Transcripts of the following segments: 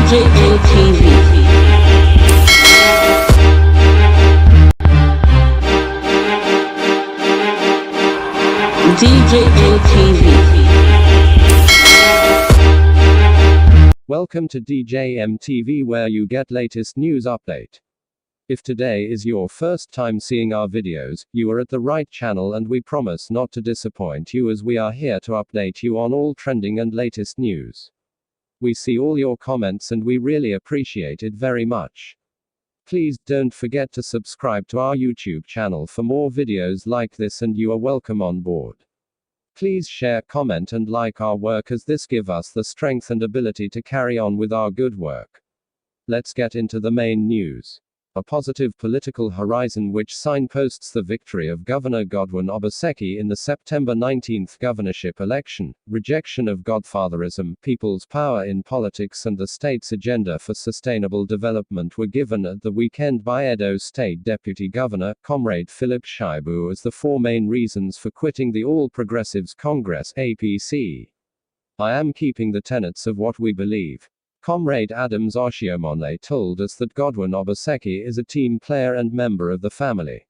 Nigerian TV. Nigerian TV. Welcome to DJM TV, where you get latest news update. If today is your first time seeing our videos, you are at the right channel, and we promise not to disappoint you, as we are here to update you on all trending and latest news. We see all your comments and we really appreciate it very much. Please don't forget to subscribe to our YouTube channel for more videos like this, and you are welcome on board. Please share, comment and like our work, as this gives us the strength and ability to carry on with our good work. Let's get into the main news. A positive political horizon which signposts the victory of Governor Godwin Obaseki in the September 19th governorship election, rejection of godfatherism, people's power in politics and the state's agenda for sustainable development were given at the weekend by Edo State Deputy Governor, Comrade Philip Shaibu, as the four main reasons for quitting the All Progressives Congress (APC. I am keeping the tenets of what we believe. Comrade Adams Oshiomhole told us that Godwin Obaseki is a team player and member of the family.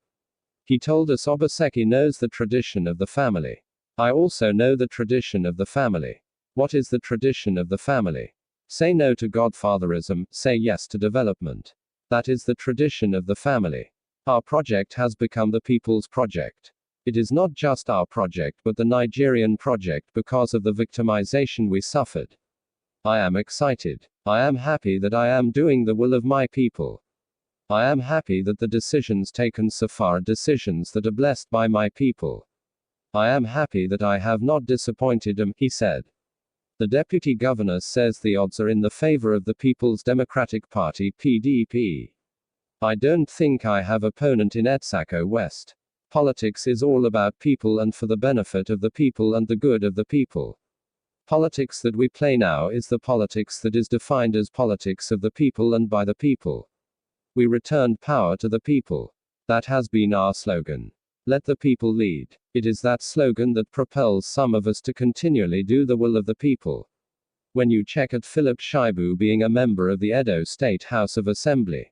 He told us Obaseki knows the tradition of the family. I also know the tradition of the family. What is the tradition of the family? Say no to godfatherism, say yes to development. That is the tradition of the family. Our project has become the people's project. It is not just our project but the Nigerian project, because of the victimization we suffered. I am excited. I am happy that I am doing the will of my people. I am happy that the decisions taken so far are decisions that are blessed by my people. I am happy that I have not disappointed them, he said. The deputy governor says the odds are in the favor of the People's Democratic Party (PDP). I don't think I have opponent in Etsako West. Politics is all about people and for the benefit of the people and the good of the people. Politics that we play now is the politics that is defined as politics of the people and by the people. We returned power to the people. That has been our slogan. Let the people lead. It is that slogan that propels some of us to continually do the will of the people. When you check at Philip Shaibu being a member of the Edo State House of Assembly,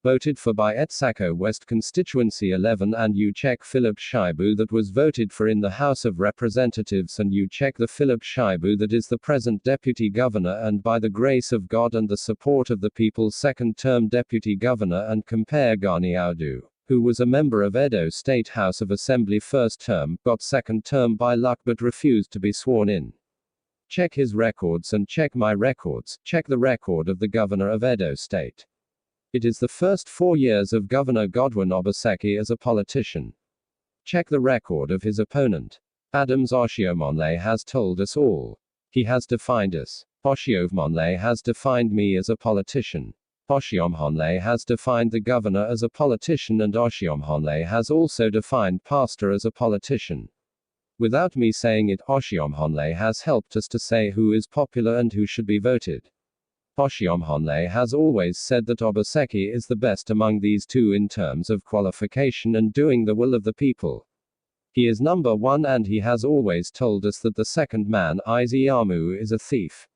voted for by Etsako West Constituency 11, and you check Philip Shaibu that was voted for in the House of Representatives, and you check the Philip Shaibu that is the present Deputy Governor and by the grace of God and the support of the people second-term Deputy Governor, and compare Gani Audu, who was a member of Edo State House of Assembly first term, got second term by luck but refused to be sworn in. Check his records and check my records, check the record of the Governor of Edo State. It is the first 4 years of Governor Godwin Obaseki as a politician. Check the record of his opponent. Adams Oshiomhole has told us all. He has defined us. Oshiomhole has defined me as a politician. Oshiomhole has defined the governor as a politician, and Oshiomhole has also defined pastor as a politician. Without me saying it, Oshiomhole has helped us to say who is popular and who should be voted. Oshiomhole has always said that Obaseki is the best among these two in terms of qualification and doing the will of the people. He is number one, and he has always told us that the second man, Ize-Iyamu, is a thief.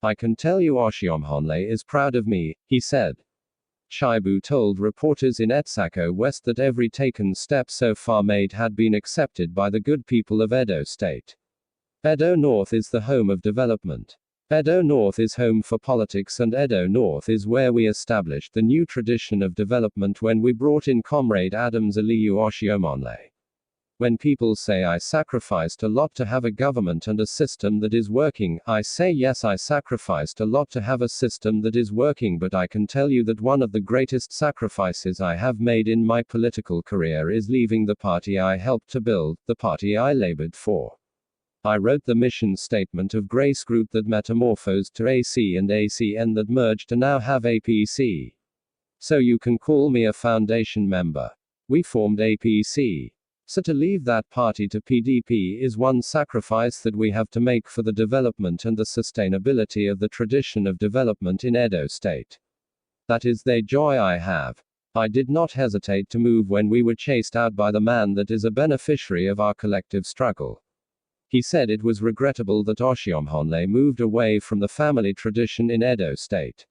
I can tell you Oshiomhole is proud of me, he said. Shaibu told reporters in Etsako West that every taken step so far made had been accepted by the good people of Edo State. Edo North is the home of development. Edo North is home for politics, and Edo North is where we established the new tradition of development when we brought in Comrade Adams Oshiomhole. When people say I sacrificed a lot to have a government and a system that is working, I say yes, I sacrificed a lot to have a system that is working, but I can tell you that one of the greatest sacrifices I have made in my political career is leaving the party I helped to build, the party I labored for. I wrote the mission statement of Grace Group that metamorphosed to AC and ACN that merged to now have APC. So you can call me a foundation member. We formed APC. So to leave that party to PDP is one sacrifice that we have to make for the development and the sustainability of the tradition of development in Edo State. That is the joy I have. I did not hesitate to move when we were chased out by the man that is a beneficiary of our collective struggle. He said it was regrettable that Oshiomhole moved away from the family tradition in Edo State.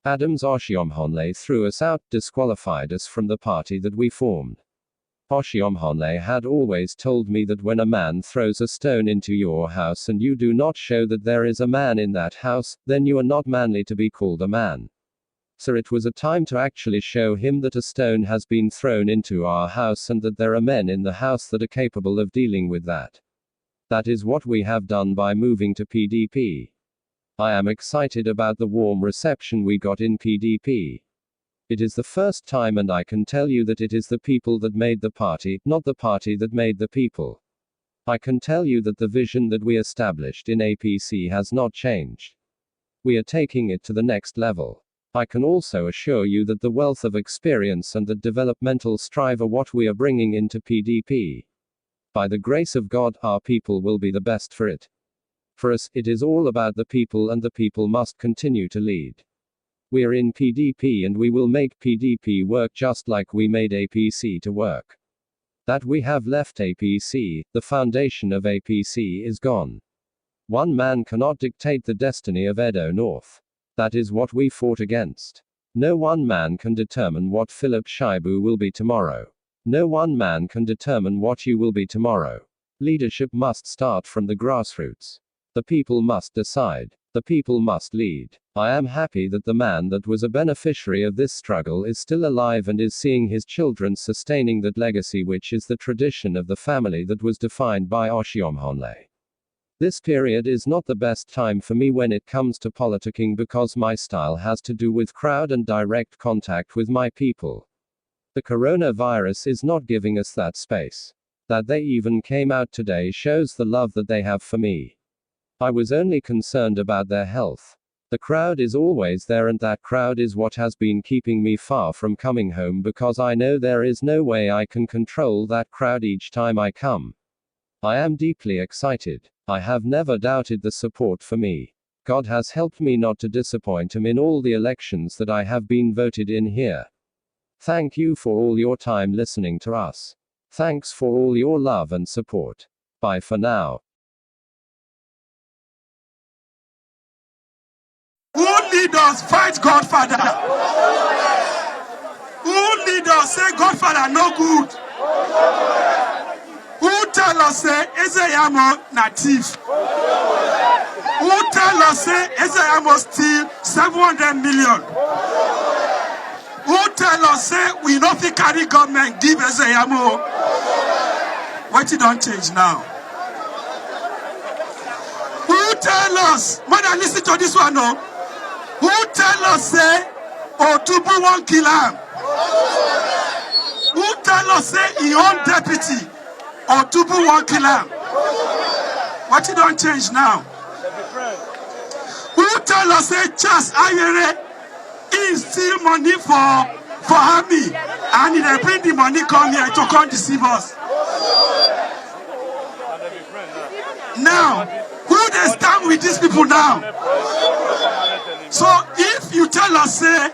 Adam's Oshiomhole threw us out, disqualified us from the party that we formed. Oshiomhole had always told me that when a man throws a stone into your house and you do not show that there is a man in that house, then you are not manly to be called a man. So it was a time to actually show him that a stone has been thrown into our house and that there are men in the house that are capable of dealing with that. That is what we have done by moving to PDP. I am excited about the warm reception we got in PDP. It is the first time, and I can tell you that it is the people that made the party, not the party that made the people. I can tell you that the vision that we established in APC has not changed. We are taking it to the next level. I can also assure you that the wealth of experience and the developmental strive are what we are bringing into PDP. By the grace of God, our people will be the best for it. For us, it is all about the people, and the people must continue to lead. We are in PDP and we will make PDP work just like we made APC to work. That we have left APC, the foundation of APC is gone. One man cannot dictate the destiny of Edo North. That is what we fought against. No one man can determine what Philip Shaibu will be tomorrow. No one man can determine what you will be tomorrow. Leadership must start from the grassroots. The people must decide. The people must lead. I am happy that the man that was a beneficiary of this struggle is still alive and is seeing his children sustaining that legacy, which is the tradition of the family that was defined by Oshiomhole. This period is not the best time for me when it comes to politicking because my style has to do with crowd and direct contact with my people. The coronavirus is not giving us that space. That they even came out today shows the love that they have for me. I was only concerned about their health. The crowd is always there, and that crowd is what has been keeping me far from coming home because I know there is no way I can control that crowd each time I come. I am deeply excited. I have never doubted the support for me. God has helped me not to disappoint him in all the elections that I have been voted in here. Thank you for all your time listening to us. Thanks for all your love and support. Bye for now. Who lead us fight Godfather? Who lead us say Godfather no good? Who tell us say Ize-Iyamu na thief? Who tell us say Ize-Iyamu steal 700 million? Who tell us say we no fit carry government give Ize-Iyamu? What it don't change now? Who tell us, mother listen to this one no? Who tell us say Otubu won't kill him? Who tell us say he own deputy Otubu won't kill him? What it don't change now? Who tell us say Charles Ayere he steal money for army and he dey bring the money come here to come deceive us? Now, who they stand with these people now? So if you tell us say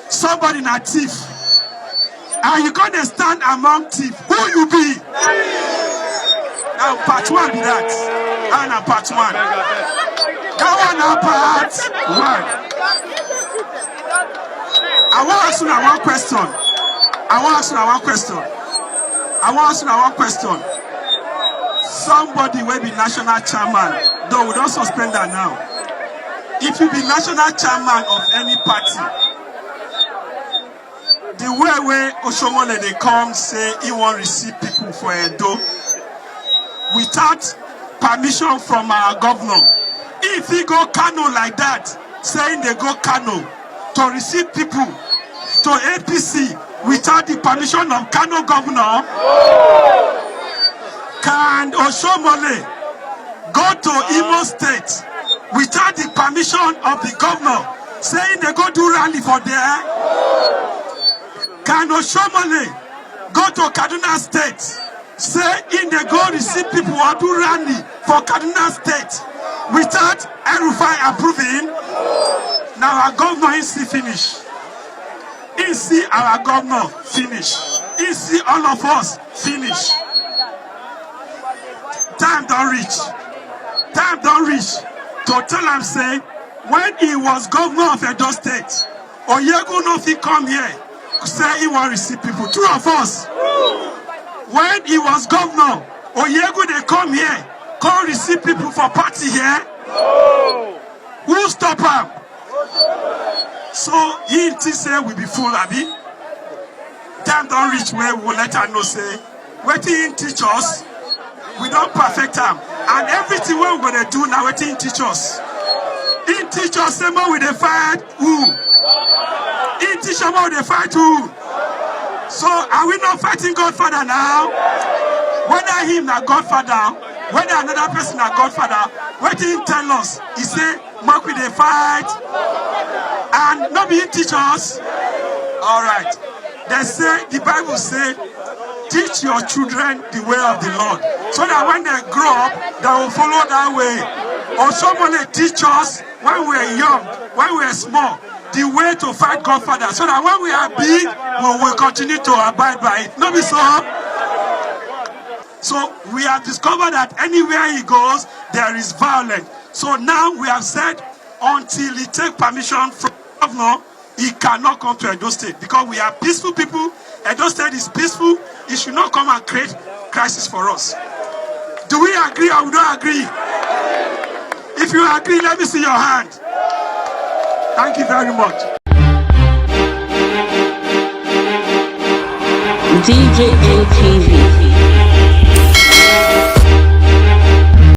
somebody na thief and you gonna stand among thief, who you be? Now part one be that. And now part one. That one now part one. I want to ask you one question. I want to ask you one question. Somebody will be national chairman, though we don't suspend that now. If you be national chairman of any party, the way Oshiomhole they come say he won't receive people for Edo without permission from our governor. If he go Kano like that, saying they go Kano to receive people to APC without the permission of Kano governor, can Oshiomhole go to Imo State without the permission of the governor, saying they go do rally for there? Can Oshiomhole go to Kaduna State, say in they go receive people or do rally for Kaduna State without El-Rufai approving? Now our governor is finish. He see our governor finish. He see all of us finish. time don't reach. Time don't reach to tell him say when he was governor of Edo State, Oyegu no fit come here say he want receive people. Two of us. When he was governor, Oyegu they come here, come receive people for party here. Who stop him? So he say we be full, Abi. Time don't reach where we will let her know say wetin he teach us, we don't perfect him. And everything we're gonna do now, wetin he teach us. He teach us say more we dey fight who? He teach us more we dey fight who? So are we not fighting Godfather now? Whether him na Godfather, whether another person na Godfather, wetin he tell us? He say make we dey fight. And not be teach us. All right. They say, the Bible said, teach your children the way of the Lord, so that when they grow up, they will follow that way. Or somebody teach us when we are young, when we are small, the way to fight Godfather, so that when we are big, we will continue to abide by it. Not be so. So we have discovered that anywhere he goes, there is violence. So now we have said, until he take permission from the governor, he cannot come to Edo State, because we are peaceful people. Edo State is peaceful. He should not come and create crisis for us. Do we agree or we don't agree? If you agree, let me see your hand. Thank you very much. DJ TV.